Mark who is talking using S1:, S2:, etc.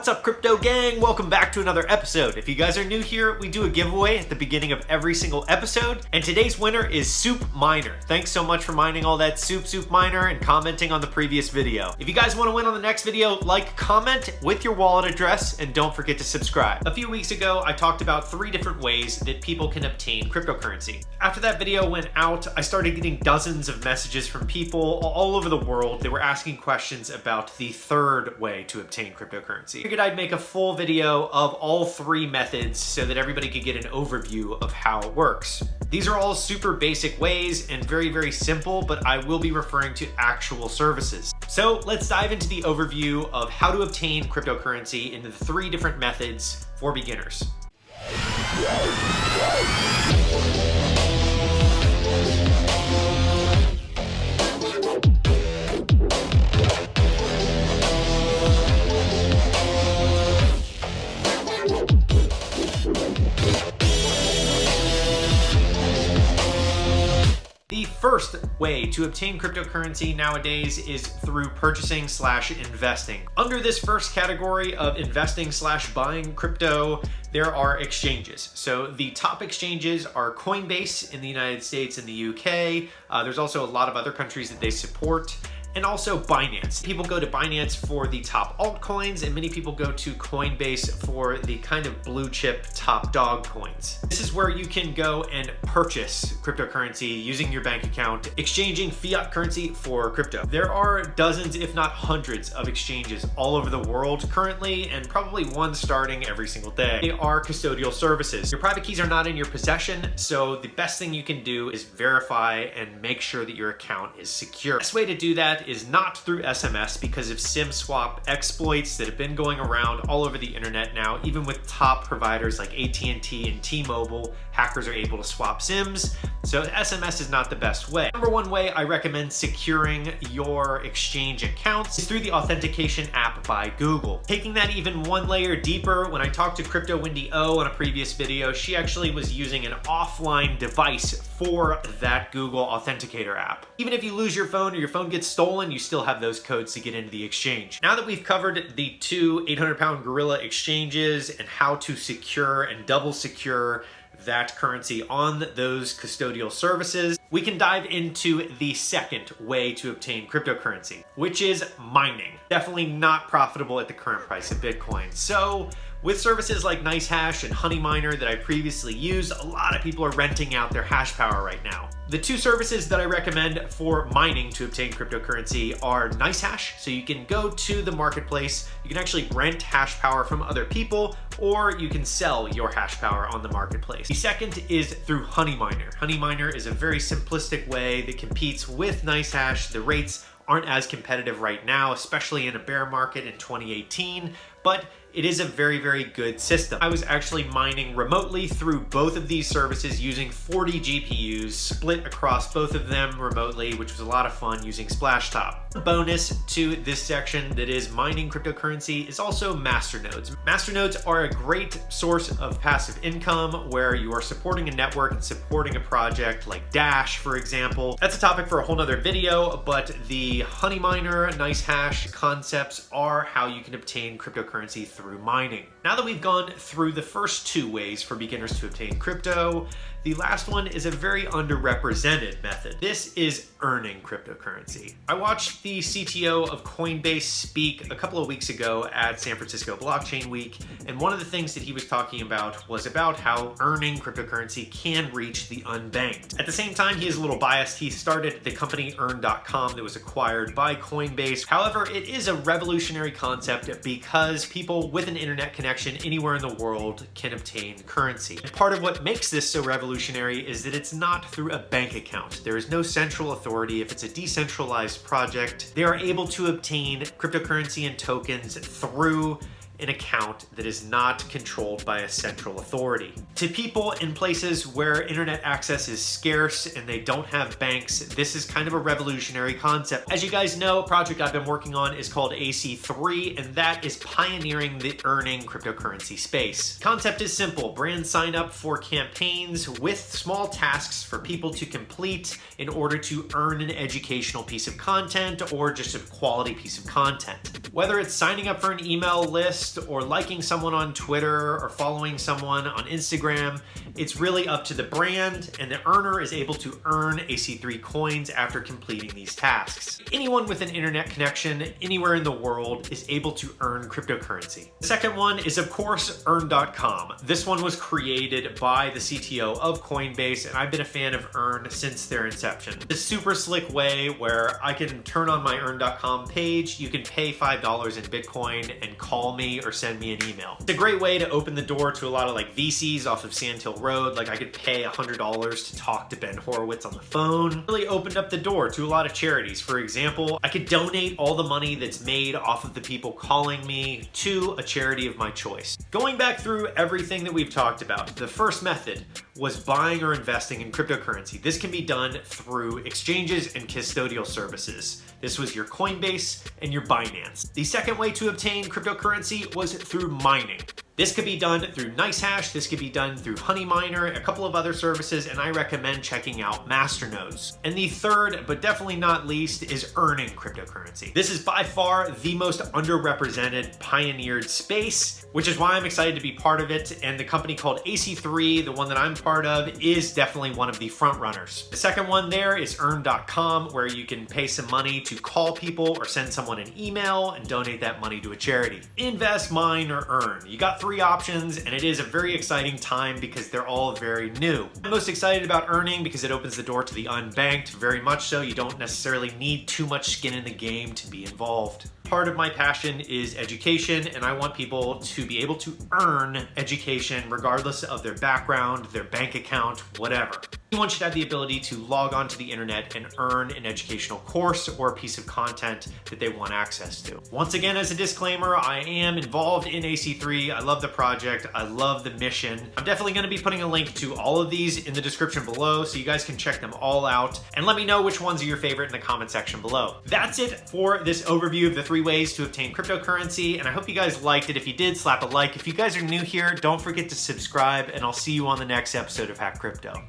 S1: What's up, crypto gang? Welcome back to another episode. If you guys are new here, we do a giveaway at the beginning of every single episode, and today's winner is Soup Miner. Thanks so much for mining all that Soup Miner and commenting on the previous video. If you guys want to win on the next video, like, comment with your wallet address, and don't forget to subscribe. A few weeks ago, I talked about 3 different ways that people can obtain cryptocurrency. After that video went out, I started getting dozens of messages from people all over the world that were asking questions about the third way to obtain cryptocurrency. I figured I'd make a full video of all 3 methods so that everybody could get an overview of how it works. These are all super basic ways and very, very simple, but I will be referring to actual services. So let's dive into the overview of how to obtain cryptocurrency in the 3 different methods for beginners. The first way to obtain cryptocurrency nowadays is through purchasing/investing. Under this first category of investing/buying crypto, there are exchanges. So the top exchanges are Coinbase in the United States and the UK. There's also a lot of other countries that they support. And also Binance. People go to Binance for the top altcoins, and many people go to Coinbase for the kind of blue chip top dog coins. This is where you can go and purchase cryptocurrency using your bank account, exchanging fiat currency for crypto. There are dozens, if not hundreds, of exchanges all over the world currently, and probably one starting every single day. They are custodial services. Your private keys are not in your possession, so the best thing you can do is verify and make sure that your account is secure. The best way to do that is not through SMS because of SIM swap exploits that have been going around all over the internet now. Even with top providers like AT&T and T-Mobile, hackers are able to swap SIMs. So SMS is not the best way. Number one way I recommend securing your exchange accounts is through the Authentication app by Google. Taking that even one layer deeper, when I talked to Crypto Wendy O on a previous video, she actually was using an offline device for that Google Authenticator app. Even if you lose your phone or your phone gets stolen, you still have those codes to get into the exchange. Now that we've covered the 2 800-pound gorilla exchanges and how to secure and double secure that currency on those custodial services, we can dive into the second way to obtain cryptocurrency, which is mining. Definitely not profitable at the current price of Bitcoin. So with services like NiceHash and Honey Miner that I previously used, a lot of people are renting out their hash power right now. The 2 services that I recommend for mining to obtain cryptocurrency are NiceHash. So you can go to the marketplace, you can actually rent hash power from other people, or you can sell your hash power on the marketplace. The second is through Honey Miner. Honey Miner is a very simplistic way that competes with NiceHash. The rates aren't as competitive right now, especially in a bear market in 2018, but it is a very, very good system. I was actually mining remotely through both of these services using 40 GPUs split across both of them remotely, which was a lot of fun using Splashtop. A bonus to this section that is mining cryptocurrency is also masternodes. Masternodes are a great source of passive income where you are supporting a network and supporting a project like Dash, for example. That's a topic for a whole nother video, but the Honey Miner, NiceHash concepts are how you can obtain cryptocurrency through mining. Now that we've gone through the first 2 ways for beginners to obtain crypto, the last one is a very underrepresented method. This is earning cryptocurrency. I watched the CTO of Coinbase speak a couple of weeks ago at San Francisco Blockchain Week, and one of the things that he was talking about was about how earning cryptocurrency can reach the unbanked. At the same time, he is a little biased. He started the company earn.com that was acquired by Coinbase. However, it is a revolutionary concept because people with an internet connection anywhere in the world can obtain currency. And part of what makes this so revolutionary is that it's not through a bank account. There is no central authority. If it's a decentralized project, they are able to obtain cryptocurrency and tokens through an account that is not controlled by a central authority. To people in places where internet access is scarce and they don't have banks, this is kind of a revolutionary concept. As you guys know, a project I've been working on is called AC3, and that is pioneering the earning cryptocurrency space. Concept is simple. Brands sign up for campaigns with small tasks for people to complete in order to earn an educational piece of content or just a quality piece of content. Whether it's signing up for an email list post or liking someone on Twitter or following someone on Instagram. It's really up to the brand, and the earner is able to earn AC3 coins after completing these tasks. Anyone with an internet connection anywhere in the world is able to earn cryptocurrency. The second one is, of course, earn.com. This one was created by the CTO of Coinbase, and I've been a fan of Earn since their inception. It's a super slick way where I can turn on my earn.com page, you can pay $5 in Bitcoin and call me or send me an email. It's a great way to open the door to a lot of like VCs off of Sand Hill Road. Like I could pay $100 to talk to Ben Horowitz on the phone. Really opened up the door to a lot of charities. For example, I could donate all the money that's made off of the people calling me to a charity of my choice. Going back through everything that we've talked about, the first method was buying or investing in cryptocurrency. This can be done through exchanges and custodial services. This was your Coinbase and your Binance. The second way to obtain cryptocurrency was through mining. This could be done through NiceHash, this could be done through Honey Miner, a couple of other services, and I recommend checking out Masternodes. And the third, but definitely not least, is earning cryptocurrency. This is by far the most underrepresented, pioneered space, which is why I'm excited to be part of it. And the company called AC3, the one that I'm part of, is definitely one of the front runners. The second one there is earn.com, where you can pay some money to call people or send someone an email and donate that money to a charity. Invest, mine, or earn. You got 3 options, and it is a very exciting time because they're all very new. I'm most excited about earning because it opens the door to the unbanked, very much so. You don't necessarily need too much skin in the game to be involved. Part of my passion is education, and I want people to be able to earn education regardless of their background, their bank account, whatever. Anyone should have the ability to log onto the internet and earn an educational course or a piece of content that they want access to. Once again, as a disclaimer, I am involved in AC3. I love the project. I love the mission. I'm definitely going to be putting a link to all of these in the description below so you guys can check them all out, and let me know which ones are your favorite in the comment section below. That's it for this overview of the 3 ways to obtain cryptocurrency, and I hope you guys liked it. If you did, slap a like. If you guys are new here, don't forget to subscribe, and I'll see you on the next episode of Hack Crypto.